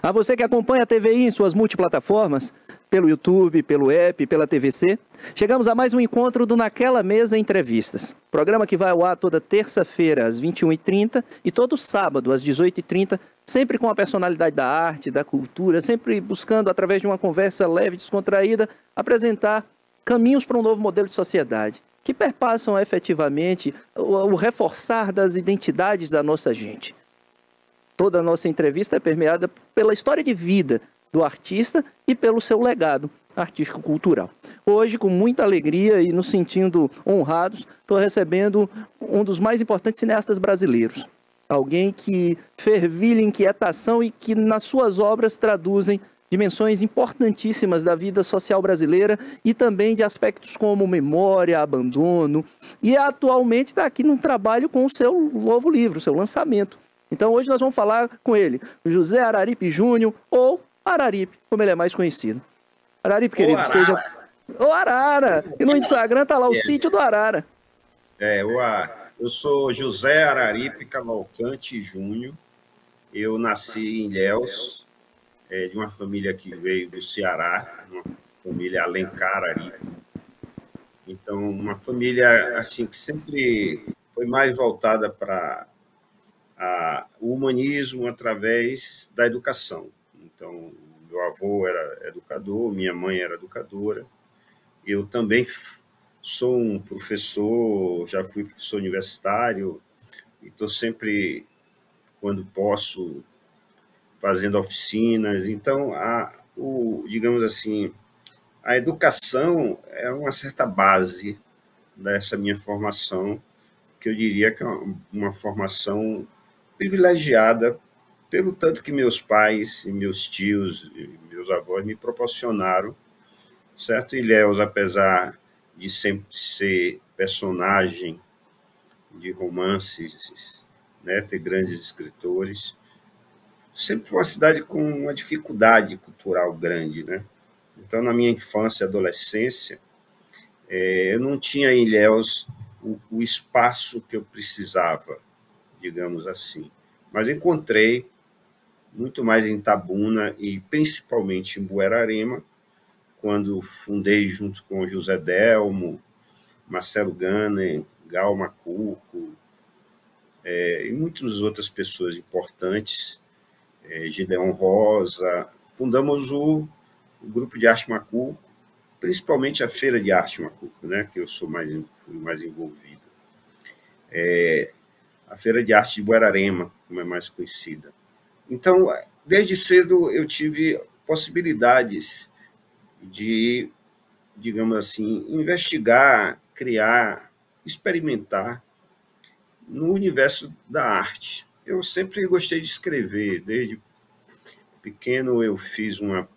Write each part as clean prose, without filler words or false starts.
A você que acompanha a TVI em suas multiplataformas, pelo YouTube, pelo app, pela TVC, chegamos a mais um encontro do Naquela Mesa Entrevistas. Programa que vai ao ar toda terça-feira às 21h30 e todo sábado às 18h30, sempre com a personalidade da arte, da cultura, sempre buscando, através de uma conversa leve e descontraída, apresentar caminhos para um novo modelo de sociedade, que perpassam efetivamente o reforçar das identidades da nossa gente. Toda a nossa entrevista é permeada pela história de vida do artista e pelo seu legado artístico-cultural. Hoje, com muita alegria e nos sentindo honrados, estou recebendo um dos mais importantes cineastas brasileiros. Alguém que fervilha inquietação e que nas suas obras traduzem dimensões importantíssimas da vida social brasileira e também de aspectos como memória, abandono. E atualmente está aqui num trabalho com o seu novo livro, seu lançamento. Então hoje nós vamos falar com ele, José Araripe Júnior, ou Araripe, como ele é mais conhecido. Araripe, querido, Arara. seja... Ô Arara! E no Instagram está lá o sítio do Arara. Eu sou José Araripe Cavalcante Júnior. Eu nasci em Ilhéus, de uma família que veio do Ceará, uma família Alencar Araripe. Então, uma família assim que sempre foi mais voltada para o humanismo através da educação. Então, meu avô era educador, minha mãe era educadora. Eu também sou um professor, já fui professor universitário, e estou sempre, quando posso, fazendo oficinas. Então, digamos assim, a educação é uma certa base dessa minha formação, que eu diria que é uma formação privilegiada pelo tanto que meus pais e meus tios e meus avós me proporcionaram, certo? Ilhéus, apesar de sempre ser personagem de romances, né, ter grandes escritores, sempre foi uma cidade com uma dificuldade cultural grande, né? Então, na minha infância e adolescência, eu não tinha em Ilhéus o espaço que eu precisava, digamos assim. Mas encontrei muito mais em Itabuna e principalmente em Buerarema, quando fundei junto com José Delmo, Marcelo Gunner, Gal Macuco, e muitas outras pessoas importantes, Gideon Rosa. Fundamos o Grupo de Arte Macuco, principalmente a Feira de Arte Macuco, né, que eu fui mais envolvido. A Feira de Arte de Buerarema, como é mais conhecida. Então, desde cedo eu tive possibilidades de, digamos assim, investigar, criar, experimentar no universo da arte. Eu sempre gostei de escrever. Desde pequeno eu fiz uma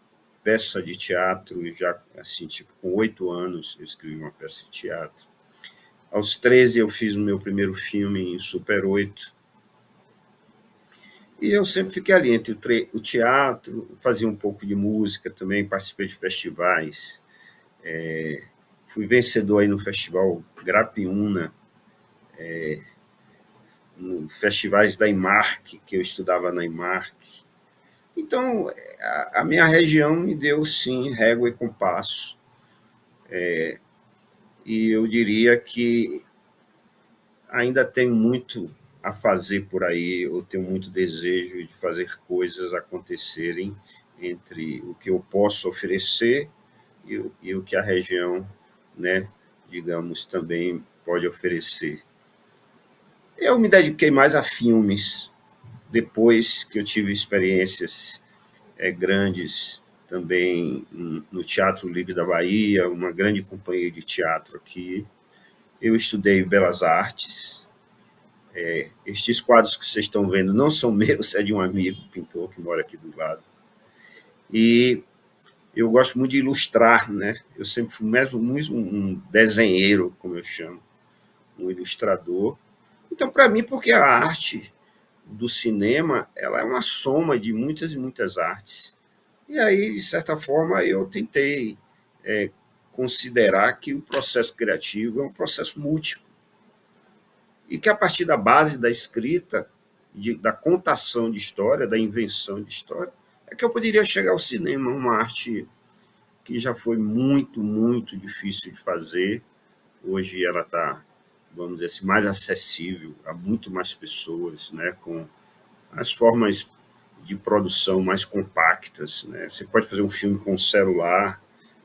peça de teatro, já assim, tipo, com 8 anos eu escrevi uma peça de teatro. Aos 13 eu fiz o meu primeiro filme em Super 8. E eu sempre fiquei ali entre o teatro, fazia um pouco de música também, participei de festivais. Fui vencedor aí no Festival Grapiúna, no festivais da IMARC, que eu estudava na IMARC. Então, a minha região me deu, sim, régua e compasso. E eu diria que ainda tenho muito a fazer por aí, eu tenho muito desejo de fazer coisas acontecerem entre o que eu posso oferecer e o que a região, né, digamos, também pode oferecer. Eu me dediquei mais a filmes, depois que eu tive experiências grandes também no Teatro Livre da Bahia, uma grande companhia de teatro aqui. Eu estudei Belas Artes. Estes quadros que vocês estão vendo não são meus, é de um amigo pintor que mora aqui do lado. E eu gosto muito de ilustrar, né? Eu sempre fui mesmo um desenheiro, como eu chamo, um ilustrador. Então, para mim, porque a arte do cinema ela é uma soma de muitas e muitas artes. E aí, de certa forma, eu tentei considerar que o processo criativo é um processo múltiplo. E que a partir da base da escrita, da contação de história, da invenção de história, é que eu poderia chegar ao cinema, uma arte que já foi muito, muito difícil de fazer. Hoje ela está, vamos dizer assim, mais acessível a muito mais pessoas, né, com as formas de produção mais compactas, né? Você pode fazer um filme com um celular,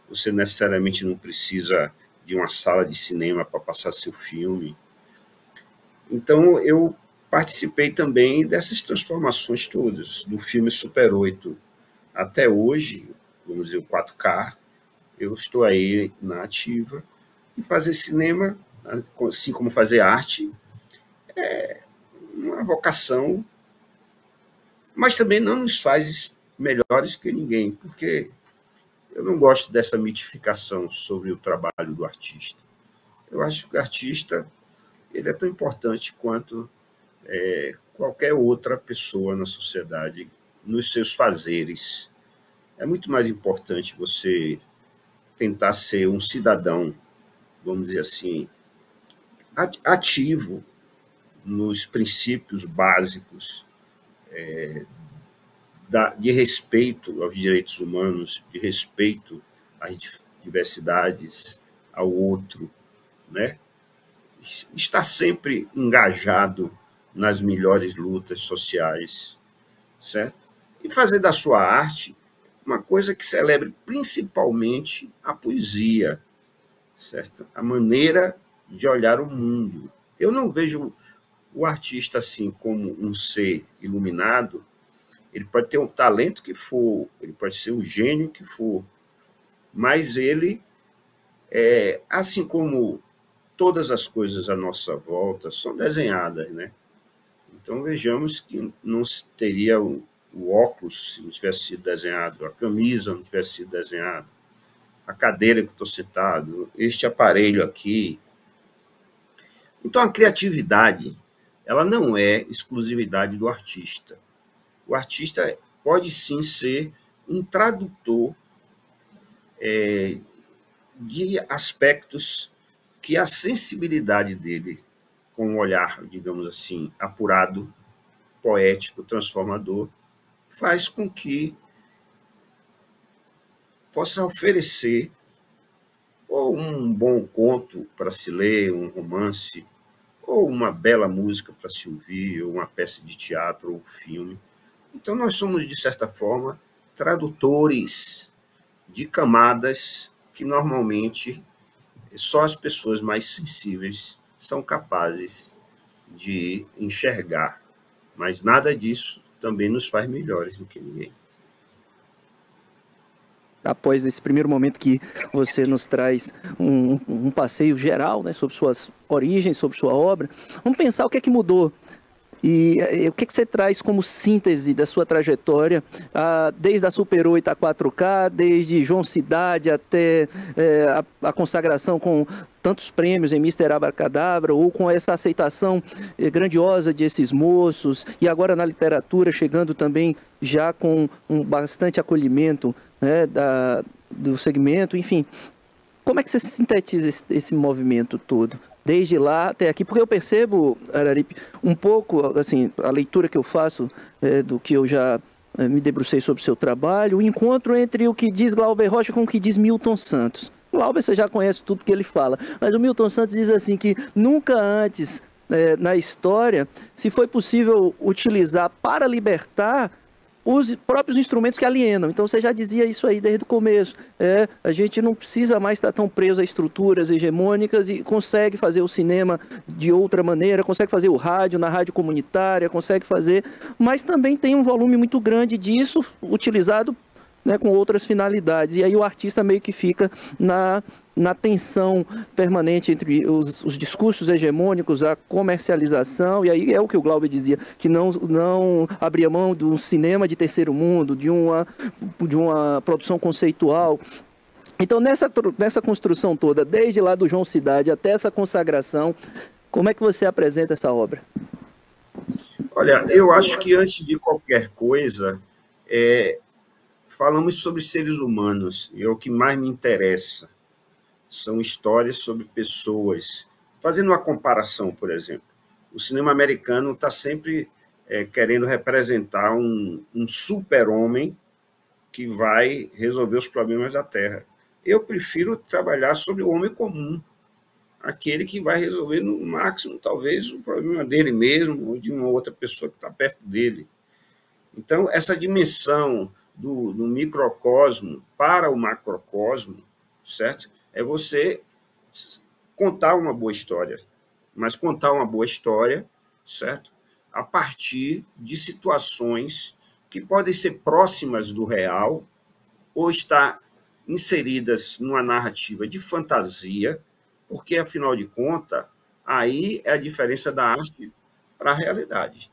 você necessariamente não precisa de uma sala de cinema para passar seu filme. Então, eu participei também dessas transformações todas, do filme Super 8 até hoje, vamos dizer, o 4K, eu estou aí na ativa, e fazer cinema, assim como fazer arte, é uma vocação, mas também não nos faz melhores que ninguém, porque eu não gosto dessa mitificação sobre o trabalho do artista. Eu acho que o artista ele é tão importante quanto qualquer outra pessoa na sociedade, nos seus fazeres. É muito mais importante você tentar ser um cidadão, vamos dizer assim, ativo nos princípios básicos de respeito aos direitos humanos, de respeito às diversidades, ao outro, né? Estar sempre engajado nas melhores lutas sociais, certo? E fazer da sua arte uma coisa que celebre principalmente a poesia, certo? A maneira de olhar o mundo. Eu não vejo o artista assim como um ser iluminado. Ele pode ter o talento que for, ele pode ser o gênio que for, mas ele, assim como todas as coisas à nossa volta, são desenhadas, né? Então vejamos que não teria o óculos se não tivesse sido desenhado, a camisa não tivesse sido desenhada, a cadeira que estou sentado, este aparelho aqui. Então a criatividade, ela não é exclusividade do artista. O artista pode sim ser um tradutor de aspectos que a sensibilidade dele, com um olhar, digamos assim, apurado, poético, transformador, faz com que possa oferecer ou um bom conto para se ler, um romance, ou uma bela música para se ouvir, ou uma peça de teatro ou filme. Então, nós somos, de certa forma, tradutores de camadas que normalmente só as pessoas mais sensíveis são capazes de enxergar. Mas nada disso também nos faz melhores do que ninguém. Após esse primeiro momento que você nos traz um passeio geral, né, sobre suas origens, sobre sua obra, vamos pensar o que é que mudou. E o que você traz como síntese da sua trajetória, desde a Super 8 a 4K, desde João Cidade até a consagração com tantos prêmios em Mister Abracadabra, ou com essa aceitação grandiosa de Esses Moços, e agora na literatura, chegando também já com bastante acolhimento, né, do segmento, enfim. Como é que você sintetiza esse movimento todo? Desde lá até aqui, porque eu percebo, Araripe, um pouco, assim, a leitura que eu faço do que eu já me debrucei sobre o seu trabalho, o encontro entre o que diz Glauber Rocha com o que diz Milton Santos. Glauber, você já conhece tudo que ele fala, mas o Milton Santos diz assim que nunca antes na história se foi possível utilizar para libertar os próprios instrumentos que alienam. Então você já dizia isso aí desde o começo. A gente não precisa mais estar tão preso a estruturas hegemônicas e consegue fazer o cinema de outra maneira, consegue fazer o rádio na rádio comunitária, consegue fazer, mas também tem um volume muito grande disso utilizado, né, com outras finalidades. E aí o artista meio que fica na tensão permanente entre os discursos hegemônicos, a comercialização, e aí é o que o Glauber dizia, que não abria mão de um cinema de terceiro mundo, de uma produção conceitual. Então, nessa construção toda, desde lá do João Cidade até essa consagração, como é que você apresenta essa obra? Olha, eu acho que antes de qualquer coisa, falamos sobre seres humanos, e é o que mais me interessa. São histórias sobre pessoas. Fazendo uma comparação, por exemplo, o cinema americano está sempre querendo representar um super-homem que vai resolver os problemas da Terra. Eu prefiro trabalhar sobre o homem comum, aquele que vai resolver no máximo, talvez, o problema dele mesmo ou de uma outra pessoa que está perto dele. Então, essa dimensão do microcosmo para o macrocosmo, certo? É você contar uma boa história, mas contar uma boa história, certo? A partir de situações que podem ser próximas do real ou estar inseridas numa narrativa de fantasia, porque, afinal de contas, aí é a diferença da arte para a realidade.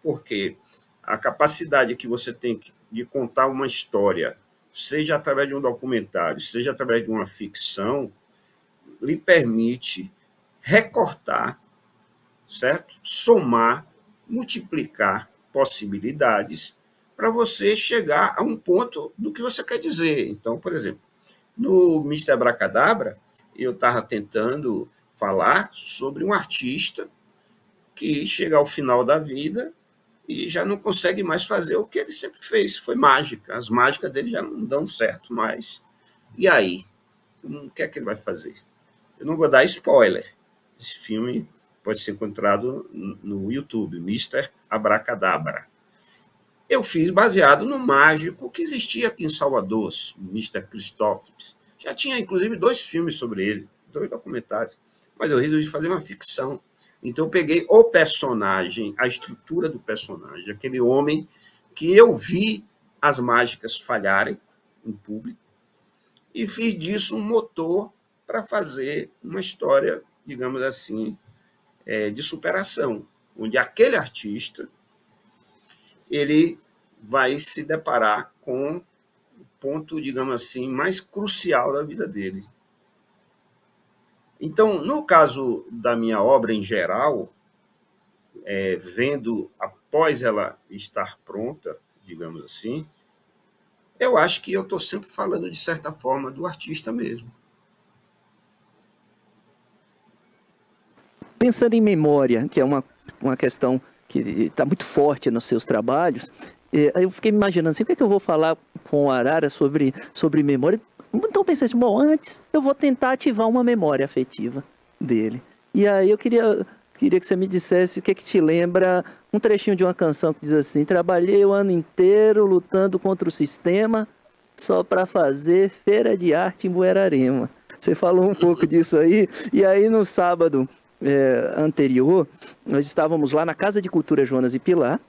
Porque a capacidade que você tem de contar uma história, seja através de um documentário, seja através de uma ficção, lhe permite recortar, certo? Somar, multiplicar possibilidades para você chegar a um ponto do que você quer dizer. Então, por exemplo, no Mister Abracadabra, eu estava tentando falar sobre um artista que chega ao final da vida e já não consegue mais fazer o que ele sempre fez, foi mágica. As mágicas dele já não dão certo mais. E aí? O que é que ele vai fazer? Eu não vou dar spoiler. Esse filme pode ser encontrado no YouTube, Mister Abracadabra. Eu fiz baseado no mágico que existia aqui em Salvador, Mister Christophs. Já tinha, inclusive, 2 filmes sobre ele, 2 documentários. Mas eu resolvi fazer uma ficção. Então, eu peguei o personagem, a estrutura do personagem, aquele homem que eu vi as mágicas falharem em público, e fiz disso um motor para fazer uma história, digamos assim, de superação, onde aquele artista ele vai se deparar com o ponto, digamos assim, mais crucial da vida dele. Então, no caso da minha obra em geral, vendo após ela estar pronta, digamos assim, eu acho que eu estou sempre falando, de certa forma, do artista mesmo. Pensando em memória, que é uma questão que está muito forte nos seus trabalhos, eu fiquei me imaginando assim, o que é que eu vou falar com o Arara sobre memória? Então eu pensei assim, bom, antes eu vou tentar ativar uma memória afetiva dele. E aí eu queria que você me dissesse o que é que te lembra um trechinho de uma canção que diz assim: trabalhei o ano inteiro lutando contra o sistema só para fazer feira de arte em Buerarema. Você falou um pouco disso aí, e aí no sábado anterior, nós estávamos lá na Casa de Cultura Jonas e Pilar,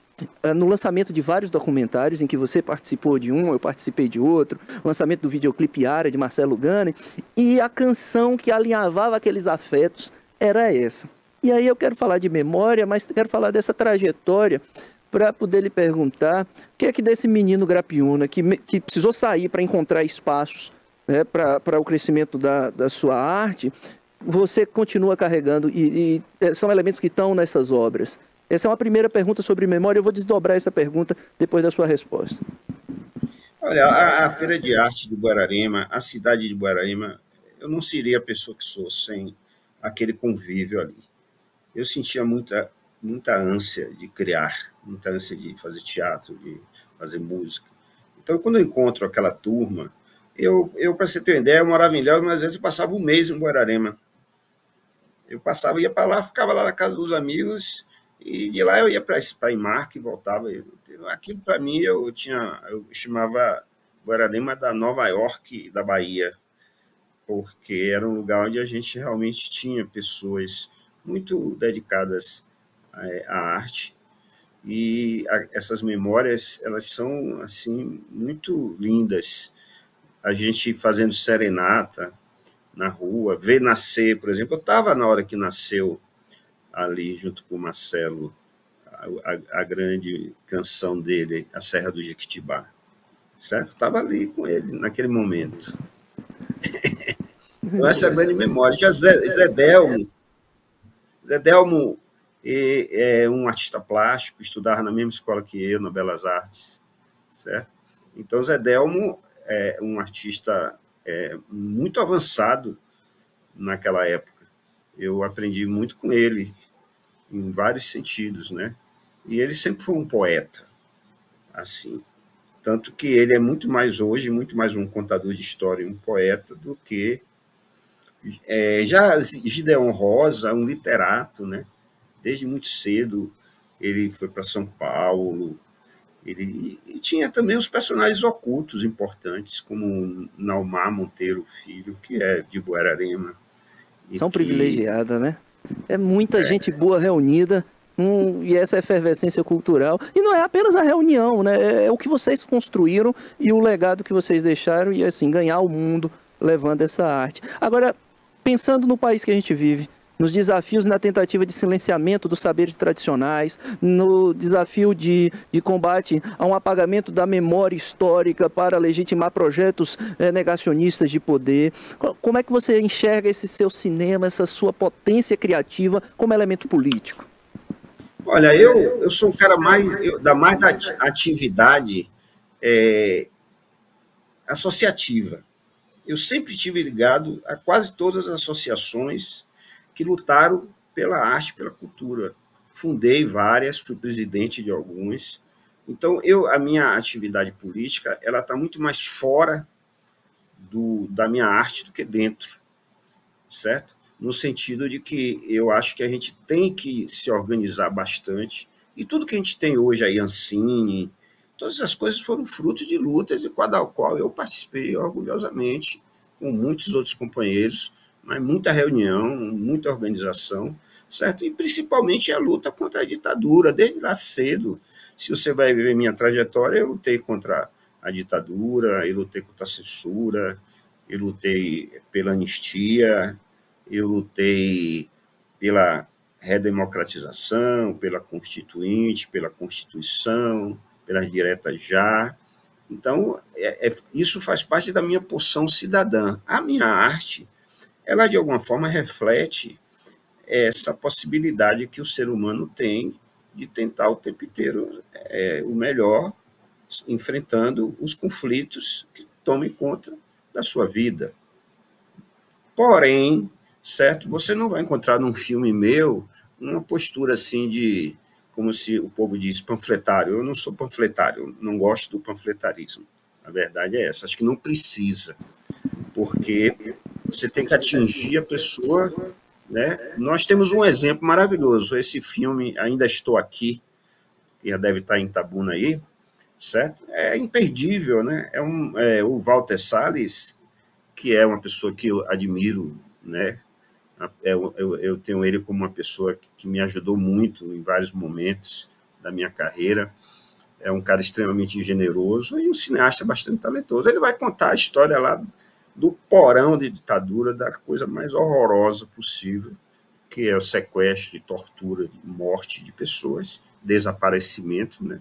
no lançamento de vários documentários, em que você participou de um, eu participei de outro, o lançamento do videoclipe Área, de Marcelo Gani, e a canção que alinhavava aqueles afetos era essa. E aí eu quero falar de memória, mas quero falar dessa trajetória para poder lhe perguntar o que é que desse menino Grapiúna, que precisou sair para encontrar espaços, né, para o crescimento da sua arte, você continua carregando e são elementos que estão nessas obras. Essa é uma primeira pergunta sobre memória, eu vou desdobrar essa pergunta depois da sua resposta. Olha, a Feira de Arte de Buerarema, a cidade de Buerarema, eu não seria a pessoa que sou sem aquele convívio ali. Eu sentia muita ânsia de criar, muita ânsia de fazer teatro, de fazer música. Então, quando eu encontro aquela turma, para você ter uma ideia, eu morava em Ilhéus, mas às vezes eu passava um mês em Buerarema. Eu passava, ia para lá, ficava lá na casa dos amigos, e de lá eu ia para Imark e voltava. Aquilo, para mim, eu chamava Buerarema da Nova York da Bahia, porque era um lugar onde a gente realmente tinha pessoas muito dedicadas à arte, e essas memórias, elas são assim muito lindas. A gente fazendo serenata na rua, ver nascer, por exemplo, eu estava na hora que nasceu ali junto com o Marcelo a grande canção dele, A Serra do Jequitibá, certo? Estava ali com ele naquele momento. Então, essa é a grande memória. Já Zé Delmo é um artista plástico, estudava na mesma escola que eu, na Belas Artes, certo? Então, Zé Delmo é um artista muito avançado naquela época. Eu aprendi muito com ele, em vários sentidos, né? E ele sempre foi um poeta, assim. Tanto que ele é muito mais hoje, muito mais um contador de história, um poeta, do que já Gideon Rosa, um literato, né? Desde muito cedo ele foi para São Paulo. E tinha também os personagens ocultos importantes, como Naumar Monteiro Filho, que é de Buerarema. São privilegiadas, né? É muita gente boa reunida, e essa efervescência cultural. E não é apenas a reunião, né? É o que vocês construíram e o legado que vocês deixaram, e assim, ganhar o mundo levando essa arte. Agora, pensando no país que a gente vive, nos desafios na tentativa de silenciamento dos saberes tradicionais, no desafio de combate a um apagamento da memória histórica para legitimar projetos negacionistas de poder. Como é que você enxerga esse seu cinema, essa sua potência criativa como elemento político? Olha, eu sou um cara da atividade associativa. Eu sempre estive ligado a quase todas as associações que lutaram pela arte, pela cultura. Fundei várias, fui presidente de algumas. Então, a minha atividade política ela está muito mais fora da minha arte do que dentro, certo? No sentido de que eu acho que a gente tem que se organizar bastante. E tudo que a gente tem hoje aí, Ancine, todas essas coisas foram fruto de lutas e da qual eu participei orgulhosamente, com muitos outros companheiros, mas muita reunião, muita organização, certo? E principalmente a luta contra a ditadura, desde lá cedo. Se você vai ver minha trajetória, eu lutei contra a ditadura, eu lutei contra a censura, eu lutei pela anistia, eu lutei pela redemocratização, pela Constituinte, pela Constituição, pelas diretas já. Então, isso faz parte da minha pulsão cidadã. A minha arte, ela de alguma forma reflete essa possibilidade que o ser humano tem de tentar o tempo inteiro o melhor, enfrentando os conflitos que tomem conta da sua vida. Porém, certo, você não vai encontrar num filme meu uma postura assim de, como se o povo diz, panfletário. Eu não sou panfletário, eu não gosto do panfletarismo. A verdade é essa, acho que não precisa, porque você tem que atingir a pessoa, né? Nós temos um exemplo maravilhoso, esse filme Ainda Estou Aqui, que já deve estar em Itabuna aí, certo? É imperdível, né? O Walter Salles, que é uma pessoa que eu admiro, né? Eu tenho ele como uma pessoa que me ajudou muito em vários momentos da minha carreira. É um cara extremamente generoso e um cineasta bastante talentoso. Ele vai contar a história lá do porão de ditadura, da coisa mais horrorosa possível, que é o sequestro e tortura, de morte de pessoas, desaparecimento, né,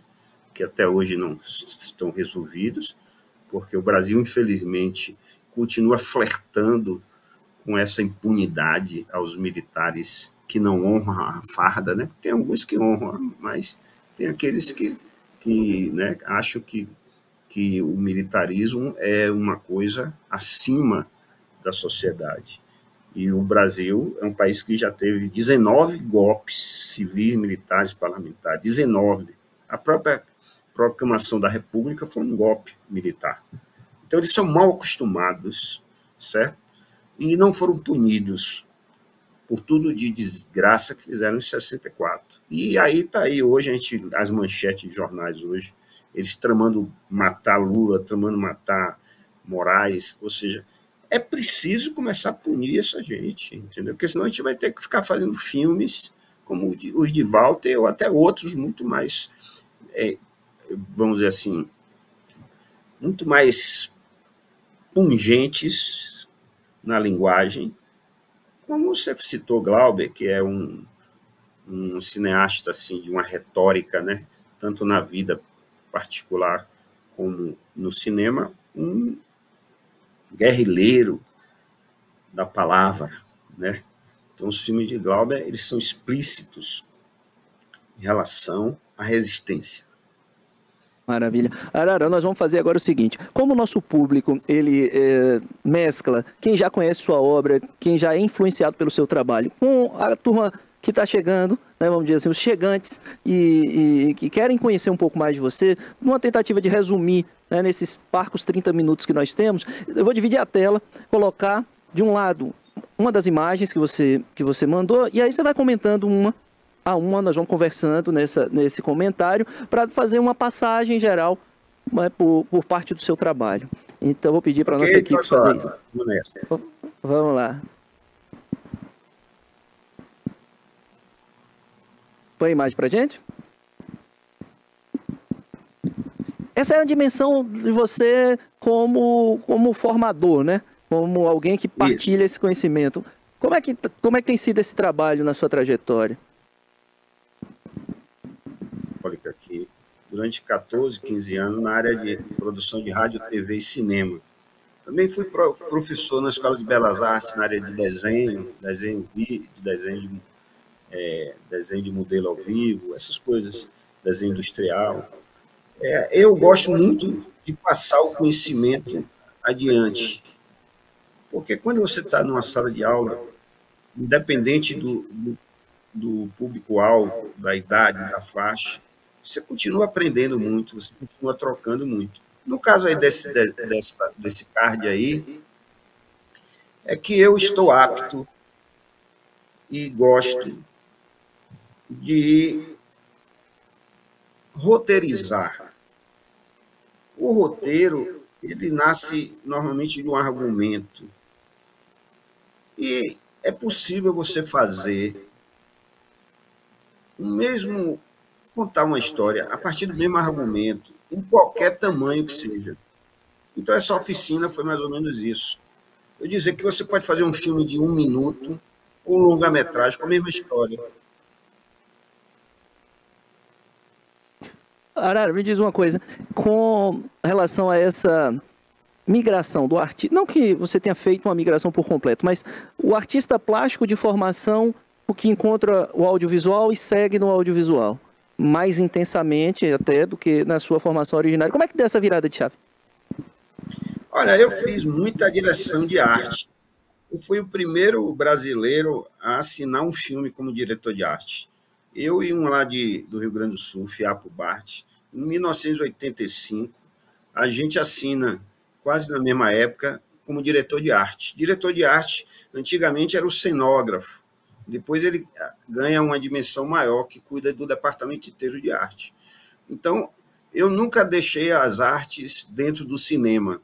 que até hoje não estão resolvidos, porque o Brasil, infelizmente, continua flertando com essa impunidade aos militares que não honram a farda, né? Tem alguns que honram, mas tem aqueles que né, acham que o militarismo é uma coisa acima da sociedade. E o Brasil é um país que já teve 19 golpes civis, militares, parlamentares, 19. A própria proclamação da República foi um golpe militar. Então, eles são mal acostumados, certo? E não foram punidos por tudo de desgraça que fizeram em 64. E aí está aí hoje, as manchetes de jornais hoje, eles tramando matar Lula, tramando matar Moraes, ou seja, é preciso começar a punir essa gente, entendeu? Porque senão a gente vai ter que ficar fazendo filmes como os de Walter ou até outros muito mais, vamos dizer assim, muito mais pungentes na linguagem, como você citou Glauber, que é um cineasta assim, de uma retórica, né? Tanto na vida particular como no cinema, um guerrilheiro da palavra, né? Então, os filmes de Glauber, eles são explícitos em relação à resistência. Maravilha. Arara, nós vamos fazer agora o seguinte, como o nosso público, ele mescla quem já conhece sua obra, quem já é influenciado pelo seu trabalho, com a turma que está chegando, né, vamos dizer assim, os chegantes e que querem conhecer um pouco mais de você, numa tentativa de resumir, né, nesses parcos 30 minutos que nós temos, eu vou dividir a tela, colocar de um lado uma das imagens que você mandou, e aí você vai comentando uma a uma, nós vamos conversando nesse comentário, para fazer uma passagem geral, né, por parte do seu trabalho. Então, vou pedir para a nossa equipe fazer isso. Vamos lá. Põe a imagem para a gente. Essa é a dimensão de você como formador, né? Como alguém que partilha esse conhecimento. Como é que tem sido esse trabalho na sua trajetória? Olha aqui, durante 14, 15 anos na área de produção de rádio, TV e cinema. Também fui professor na Escola de Belas Artes, na área de desenho de modelo ao vivo, essas coisas, desenho industrial. Eu gosto muito de passar o conhecimento adiante, porque quando você está numa sala de aula, independente do público-alvo, da idade, da faixa, você continua aprendendo muito, você continua trocando muito. No caso aí desse card aí, é que eu estou apto e gosto de roteirizar. O roteiro, ele nasce normalmente de um argumento. E é possível você fazer contar uma história a partir do mesmo argumento, em qualquer tamanho que seja. Então, essa oficina foi mais ou menos isso. Eu dizer que você pode fazer um filme de 1 minuto, ou um longa-metragem com a mesma história. Arara, me diz uma coisa, com relação a essa migração do artista, não que você tenha feito uma migração por completo, mas o artista plástico de formação, o que encontra o audiovisual e segue no audiovisual, mais intensamente até do que na sua formação originária. Como é que deu essa virada de chave? Olha, eu fiz muita direção de arte. Eu fui o primeiro brasileiro a assinar um filme como diretor de arte. Eu e um lá do Rio Grande do Sul, Fiapo Bart, em 1985, a gente assina, quase na mesma época, como diretor de arte. Diretor de arte, antigamente, era o cenógrafo. Depois ele ganha uma dimensão maior, que cuida do departamento inteiro de arte. Então, eu nunca deixei as artes dentro do cinema.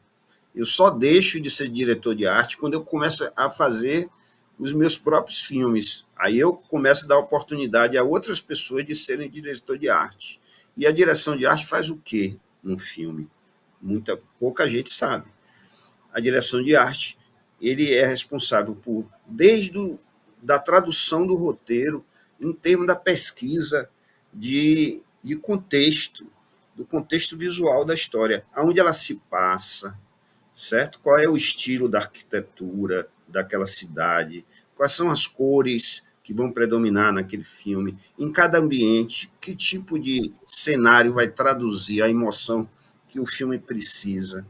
Eu só deixo de ser diretor de arte quando eu começo a fazer os meus próprios filmes. Aí eu começo a dar oportunidade a outras pessoas de serem diretor de arte. E a direção de arte faz o quê num filme? Pouca gente sabe. A direção de arte, ele é responsável por, desde da tradução do roteiro, em termos da pesquisa de contexto, do contexto visual da história, aonde ela se passa, certo? Qual é o estilo da arquitetura daquela cidade, quais são as cores que vão predominar naquele filme, em cada ambiente, que tipo de cenário vai traduzir a emoção que o filme precisa.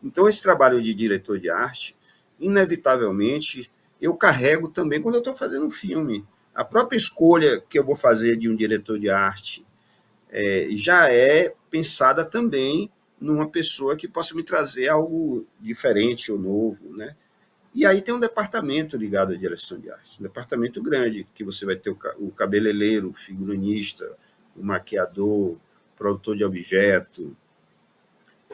Então, esse trabalho de diretor de arte, inevitavelmente, eu carrego também quando eu estou fazendo um filme. A própria escolha que eu vou fazer de um diretor de arte já é pensada também numa pessoa que possa me trazer algo diferente ou novo, né? E aí tem um departamento ligado à direção de arte, um departamento grande, que você vai ter o cabeleireiro, o figurinista, o maquiador, o produtor de objeto,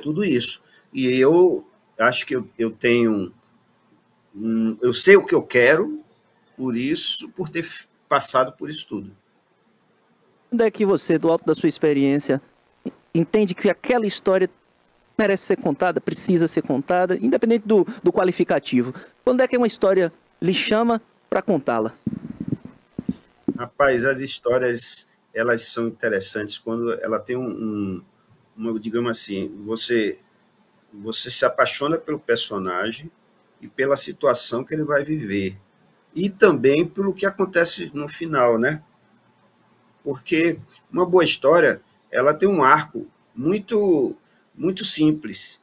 tudo isso. E eu acho que eu tenho... eu sei o que eu quero, por ter passado por isso tudo. Onde é que você, do alto da sua experiência, entende que aquela história merece ser contada, precisa ser contada, independente do qualificativo? Quando é que uma história lhe chama para contá-la? Rapaz, as histórias, elas são interessantes quando ela tem digamos assim, você se apaixona pelo personagem e pela situação que ele vai viver. E também pelo que acontece no final, né? Porque uma boa história, ela tem um arco muito, muito simples.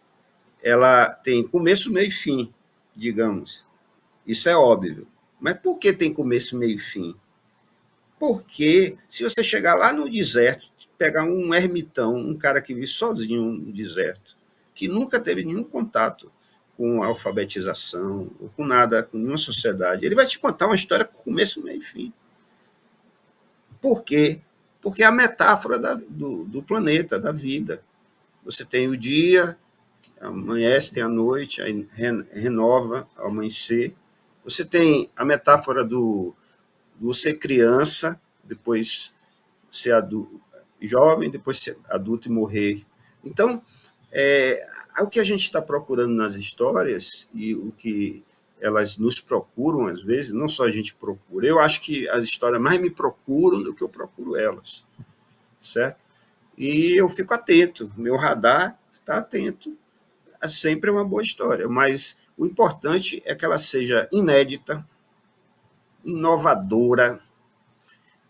Ela tem começo, meio e fim, digamos. Isso é óbvio. Mas por que tem começo, meio e fim? Porque se você chegar lá no deserto, pegar um ermitão, um cara que vive sozinho no deserto, que nunca teve nenhum contato com a alfabetização, ou com nada, com nenhuma sociedade, ele vai te contar uma história com começo, meio e fim. Por quê? Porque é a metáfora do planeta, da vida. Você tem o dia, amanhece, tem a noite, aí renova ao amanhecer. Você tem a metáfora do ser criança, depois ser adulto, jovem, depois ser adulto e morrer. Então, o que a gente está procurando nas histórias e o que elas nos procuram, às vezes, não só a gente procura, eu acho que as histórias mais me procuram do que eu procuro elas, certo? E eu fico atento, meu radar está atento, sempre é uma boa história, mas o importante é que ela seja inédita, inovadora,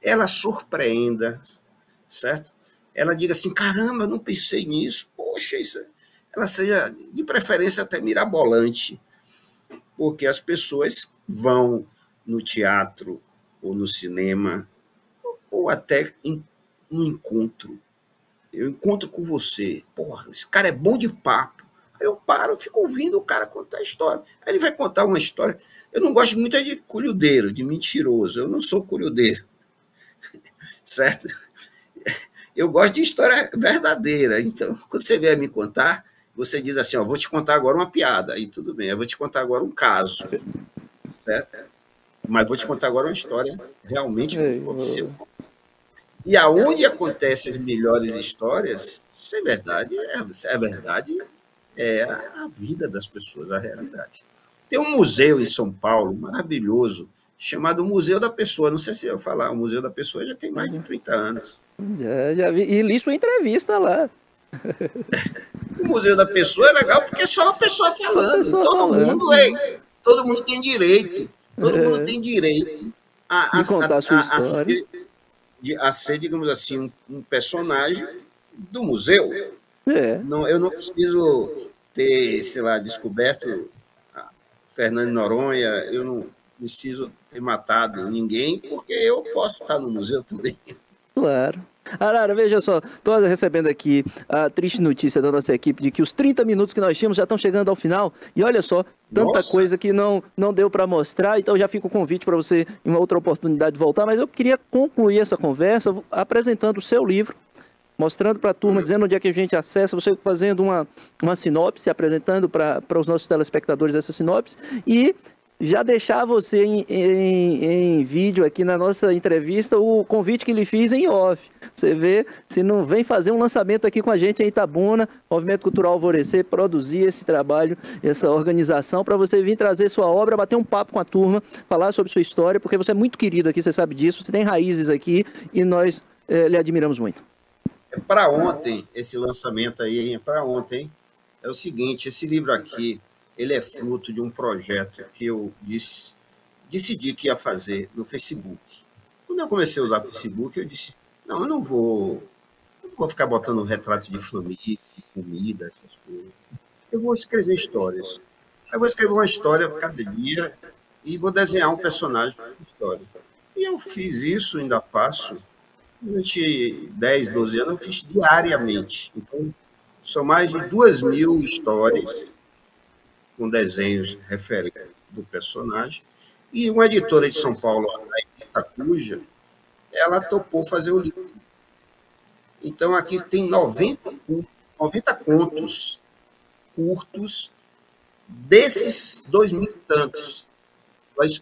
ela surpreenda, certo? Ela diga assim, caramba, não pensei nisso, poxa, isso... Ela seja, de preferência, até mirabolante, porque as pessoas vão no teatro ou no cinema, ou até no encontro. Eu encontro com você, porra, esse cara é bom de papo. Aí eu paro, fico ouvindo o cara contar a história. Aí ele vai contar uma história. Eu não gosto muito de culhudeiro, de mentiroso. Eu não sou culhudeiro, certo? Eu gosto de história verdadeira. Então, quando você vier me contar, você diz assim, ó, vou te contar agora uma piada. Aí tudo bem, eu vou te contar agora um caso, certo? Mas vou te contar agora uma história realmente que aconteceu. E aonde acontecem as melhores histórias, isso é verdade, é a vida das pessoas, a realidade. Tem um museu em São Paulo, maravilhoso, chamado Museu da Pessoa. Não sei se eu falar, o Museu da Pessoa já tem mais de 30 anos. Já vi, e li sua entrevista lá. O Museu da Pessoa é legal porque é só uma pessoa falando. Todo mundo tem direito. Todo mundo tem direito a contar a sua história. A ser, digamos assim, um personagem do museu. Não, eu não preciso ter, sei lá, descoberto Fernando Noronha, eu não preciso ter matado ninguém, porque eu posso estar no museu também. Claro. Arara, veja só, estou recebendo aqui a triste notícia da nossa equipe de que os 30 minutos que nós tínhamos já estão chegando ao final. E olha só, tanta coisa que não deu para mostrar, então já fica o convite para você, em uma outra oportunidade, voltar. Mas eu queria concluir essa conversa apresentando o seu livro, mostrando para a turma, dizendo onde é que a gente acessa, você fazendo uma sinopse, apresentando para os nossos telespectadores essa sinopse e já deixar você em vídeo aqui na nossa entrevista o convite que lhe fiz em off. Você vê, se não vem fazer um lançamento aqui com a gente em Itabuna, Movimento Cultural Alvorecer, produzir esse trabalho, essa organização, para você vir trazer sua obra, bater um papo com a turma, falar sobre sua história, porque você é muito querido aqui, você sabe disso, você tem raízes aqui e nós lhe admiramos muito. É para ontem esse lançamento aí, para ontem. É o seguinte, esse livro aqui, ele é fruto de um projeto que eu decidi que ia fazer no Facebook. Quando eu comecei a usar o Facebook, eu disse, não, eu não vou ficar botando retrato de família, de comida, essas coisas. Eu vou escrever histórias. Eu vou escrever uma história cada dia e vou desenhar um personagem para a história. E eu fiz isso, ainda faço. Durante 10, 12 anos, eu fiz diariamente. Então, são mais de 2.000 histórias com desenhos referentes do personagem. E uma editora de São Paulo, a Itacuja, ela topou fazer o livro. Então, aqui tem 90 contos curtos desses 2.000 e tantos.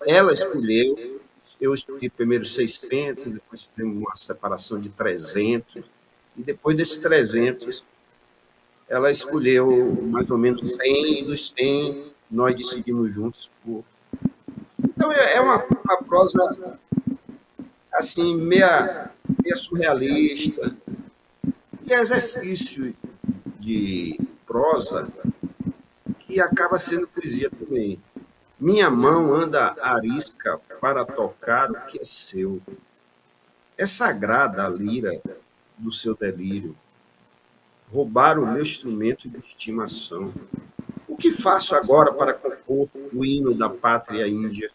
Ela escolheu, eu escolhi primeiro 600, depois tivemos uma separação de 300, e depois desses 300, ela escolheu mais ou menos 100, e dos 100 nós decidimos juntos. Então, é uma prosa assim, meia surrealista, e exercício de prosa que acaba sendo poesia também. Minha mão anda arisca para tocar o que é seu. É sagrada a lira do seu delírio. Roubaram o meu instrumento de estimação. O que faço agora para compor o hino da pátria índia?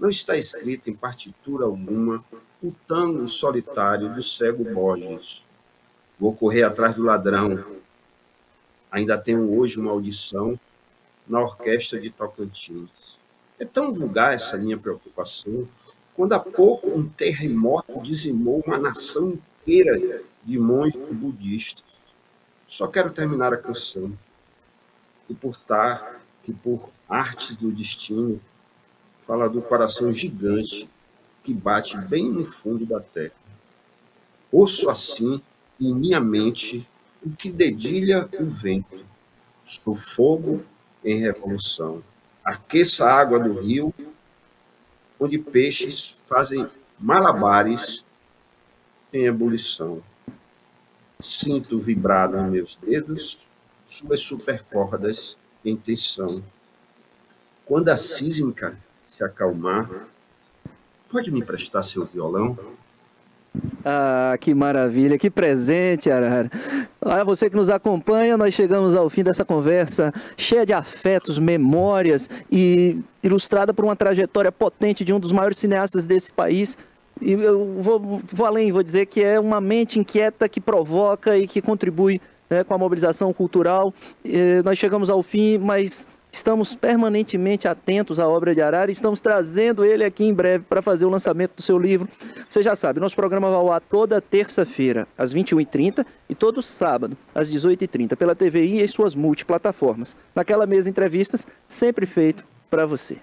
não está escrita em partitura alguma o tango solitário do cego Borges. Vou correr atrás do ladrão. Ainda tenho hoje uma audição na orquestra de Tocantins. É tão vulgar essa minha preocupação, quando há pouco um terremoto dizimou uma nação inteira de monges budistas. Só quero terminar a canção, que por artes do destino, fala do coração gigante que bate bem no fundo da terra. Ouço assim, em minha mente, o que dedilha o vento. Sou fogo em revolução. Aqueça a água do rio, onde peixes fazem malabares em ebulição. Sinto vibrar nos meus dedos suas supercordas em tensão. Quando a sísmica se acalmar, pode me emprestar seu violão? Ah, que maravilha, que presente, Arara. A você que nos acompanha, nós chegamos ao fim dessa conversa cheia de afetos, memórias e ilustrada por uma trajetória potente de um dos maiores cineastas desse país. E eu vou além, vou dizer que é uma mente inquieta que provoca e que contribui, né, com a mobilização cultural. Nós chegamos ao fim, mas estamos permanentemente atentos à obra de Arara e estamos trazendo ele aqui em breve para fazer o lançamento do seu livro. Você já sabe, nosso programa vai ao ar toda terça-feira, às 21h30 e todo sábado, às 18h30, pela TVI e suas multiplataformas. Naquela mesa entrevistas, sempre feito para você.